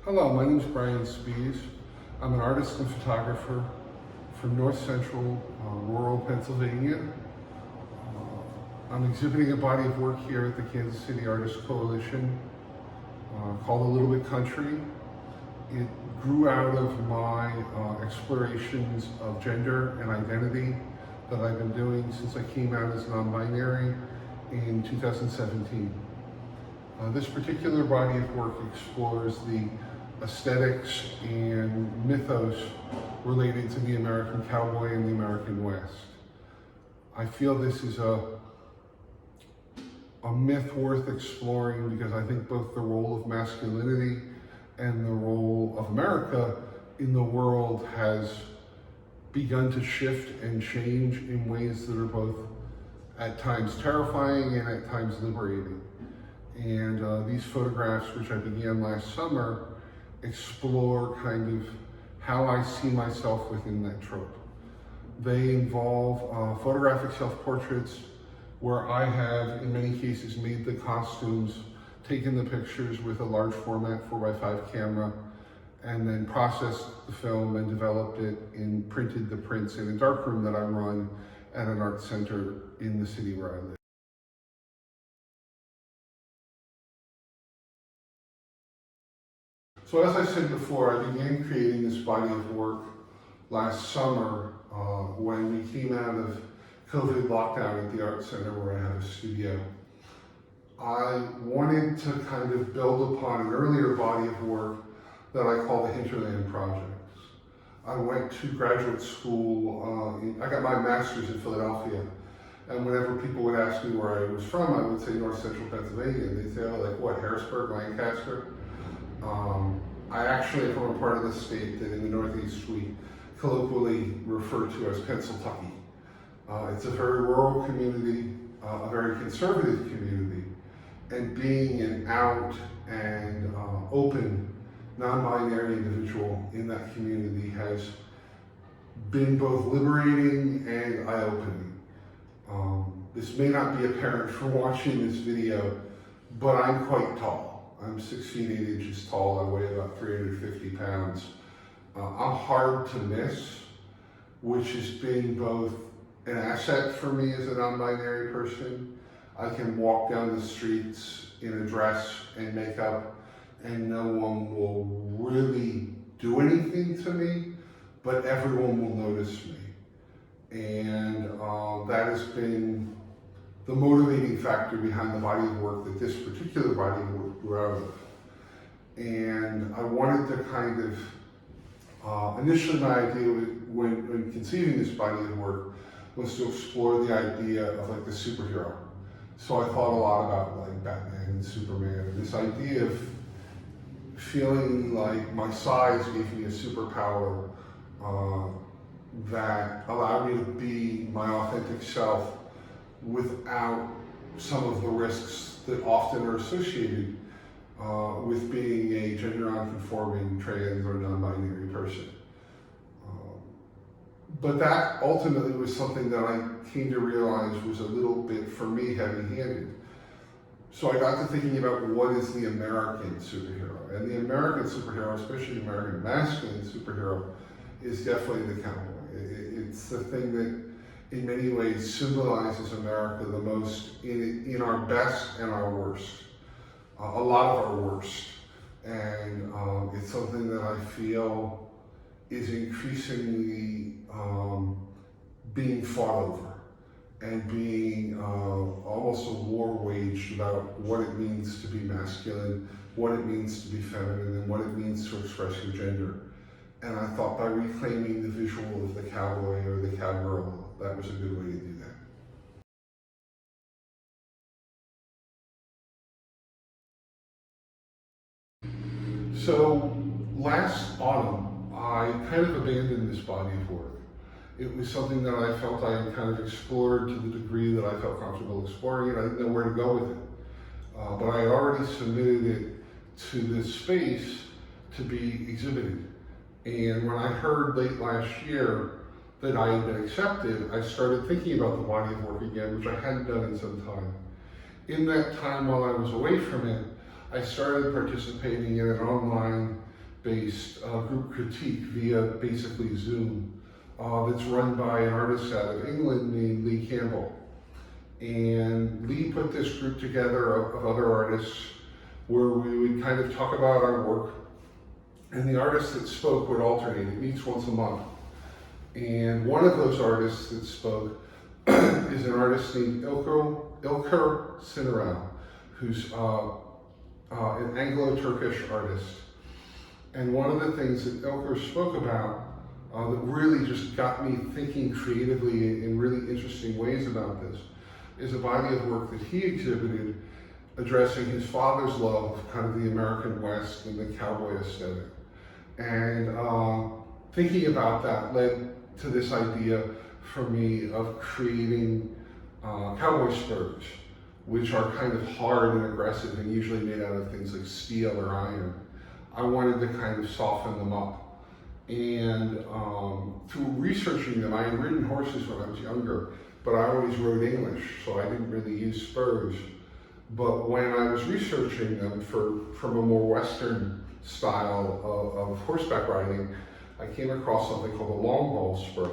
Hello, my name is James Spies. I'm an artist and photographer from north central rural Pennsylvania. I'm exhibiting a body of work here at the Kansas City Artists Coalition called A Little Bit Country. It grew out of my explorations of gender and identity that I've been doing since I came out as non-binary in 2017. This particular body of work explores the aesthetics and mythos related to the American cowboy and the American West. I feel this is a myth worth exploring because I think both the role of masculinity and the role of America in the world has begun to shift and change in ways that are both at times terrifying and at times liberating. And these photographs, which I began last summer, explore kind of how I see myself within that trope. They involve photographic self-portraits where I have, in many cases, made the costumes, taken the pictures with a large format 4x5 camera, and then processed the film and developed it and printed the prints in a darkroom that I run at an art center in the city where I live. So as I said before, I began creating this body of work last summer when we came out of COVID lockdown at the art center where I have a studio. I wanted to kind of build upon an earlier body of work that I call the Hinterland Projects. I went to graduate school, I got my master's in Philadelphia, and whenever people would ask me where I was from, I would say North Central Pennsylvania, and they'd say, oh, like what, Harrisburg, Lancaster? I actually am from a part of the state that in the Northeast we colloquially refer to as Pennsyltucky. It's a very rural community, a very conservative community, and being an out and open, non-binary individual in that community has been both liberating and eye-opening. This may not be apparent from watching this video, but I'm quite tall. I'm 6 feet 8 inches tall. I weigh about 350 pounds. I'm hard to miss, which has been both an asset for me as a non-binary person. I can walk down the streets in a dress and makeup and no one will really do anything to me, but everyone will notice me. And that has been the motivating factor behind the body of work that this particular body of work grew out of. And I wanted to kind of, initially my idea when conceiving this body of work was to explore the idea of like the superhero. So I thought a lot about like Batman and Superman, and this idea of feeling like my size gave me a superpower that allowed me to be my authentic self without some of the risks that often are associated with being a gender non-conforming, trans, or non-binary person. But that ultimately was something that I came to realize was a little bit, for me, heavy-handed. So I got to thinking about what is the American superhero. And the American superhero, especially the American masculine superhero, is definitely the cowboy. It's the thing that in many ways symbolizes America the most in our best and our worst. A lot of our worst. And it's something that I feel is increasingly being fought over and being almost a war waged about what it means to be masculine, what it means to be feminine, and what it means to express your gender. And I thought by reclaiming the visual of the cowboy or the cowgirl, that was a good way to do that. So last autumn, I kind of abandoned this body of work. It was something that I felt I had kind of explored to the degree that I felt comfortable exploring it. I didn't know where to go with it. But I already submitted it to this space to be exhibited. And when I heard late last year that I had been accepted, I started thinking about the body of work again, which I hadn't done in some time. In that time while I was away from it, I started participating in an online based group critique via basically Zoom that's run by an artist out of England named Lee Campbell. And Lee put this group together of other artists where we would kind of talk about our work, and the artists that spoke would alternate. It meets once a month. And one of those artists that spoke is an artist named Ilker Sinirel, who's an Anglo-Turkish artist. And one of the things that Ilker spoke about that really just got me thinking creatively in really interesting ways about this is a body of work that he exhibited addressing his father's love of kind of the American West and the cowboy aesthetic. And thinking about that led to this idea for me of creating cowboy spurs, which are kind of hard and aggressive and usually made out of things like steel or iron. I wanted to kind of soften them up. And through researching them, I had ridden horses when I was younger, but I always rode English, so I didn't really use spurs. But when I was researching them from a more Western style of horseback riding, I came across something called a long ball spur,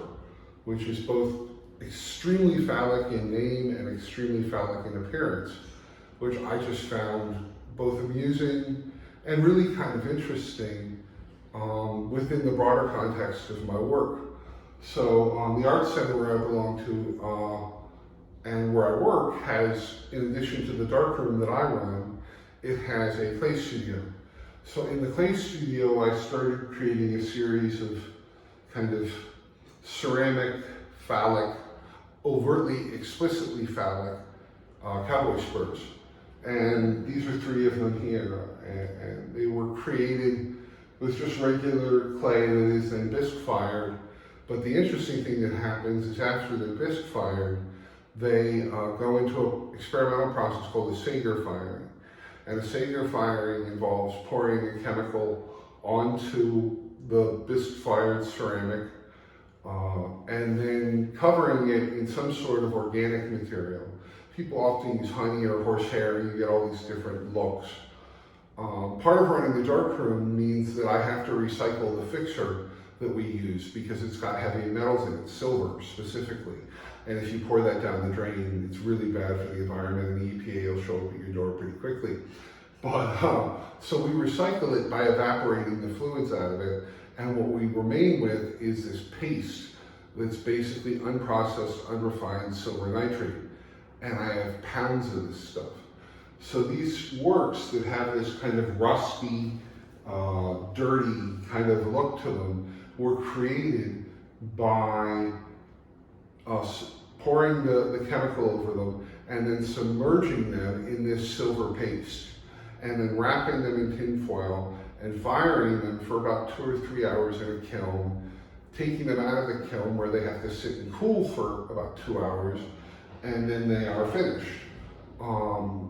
which is both extremely phallic in name and extremely phallic in appearance, which I just found both amusing and really kind of interesting within the broader context of my work. So the art center where I belong to and where I work has, in addition to the darkroom that I run, it has a clay studio. So in the clay studio, I started creating a series of kind of ceramic, phallic, overtly, explicitly phallic cowboy spurs. And these are 3 of them here. And they were created with just regular clay that is then bisque fired. But the interesting thing that happens is after they're bisque fired, they go into an experimental process called a Sager firing. And a Sager firing involves pouring a chemical onto the bisque fired ceramic and then covering it in some sort of organic material. People often use honey or horsehair, and you get all these different looks. Part of running the darkroom means that I have to recycle the fixture that we use because it's got heavy metals in it, silver specifically. And if you pour that down the drain, it's really bad for the environment, and the EPA will show up at your door pretty quickly. But so we recycle it by evaporating the fluids out of it, and what we remain with is this paste that's basically unprocessed, unrefined silver nitrate. And I have pounds of this stuff. So these works that have this kind of rusty, dirty kind of look to them were created by us pouring the chemical over them and then submerging them in this silver paste and then wrapping them in tin foil and firing them for about 2 or 3 hours in a kiln, taking them out of the kiln where they have to sit and cool for about 2 hours, and then they are finished.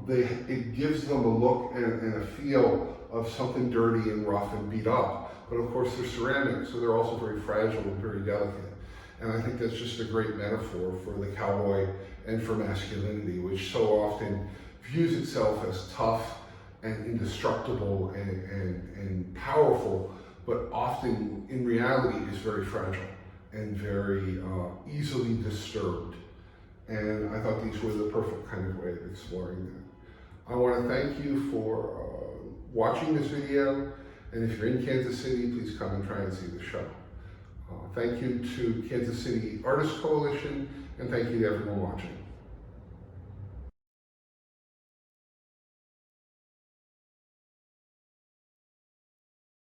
It gives them a look and a feel of something dirty and rough and beat up. But of course they're ceramic, so they're also very fragile and very delicate. And I think that's just a great metaphor for the cowboy and for masculinity, which so often views itself as tough and indestructible and powerful, but often in reality is very fragile and very easily disturbed. And I thought these were the perfect kind of way of exploring that. I want to thank you for watching this video, and if you're in Kansas City, please come and try and see the show. Thank you to Kansas City Artists Coalition, and thank you to everyone watching.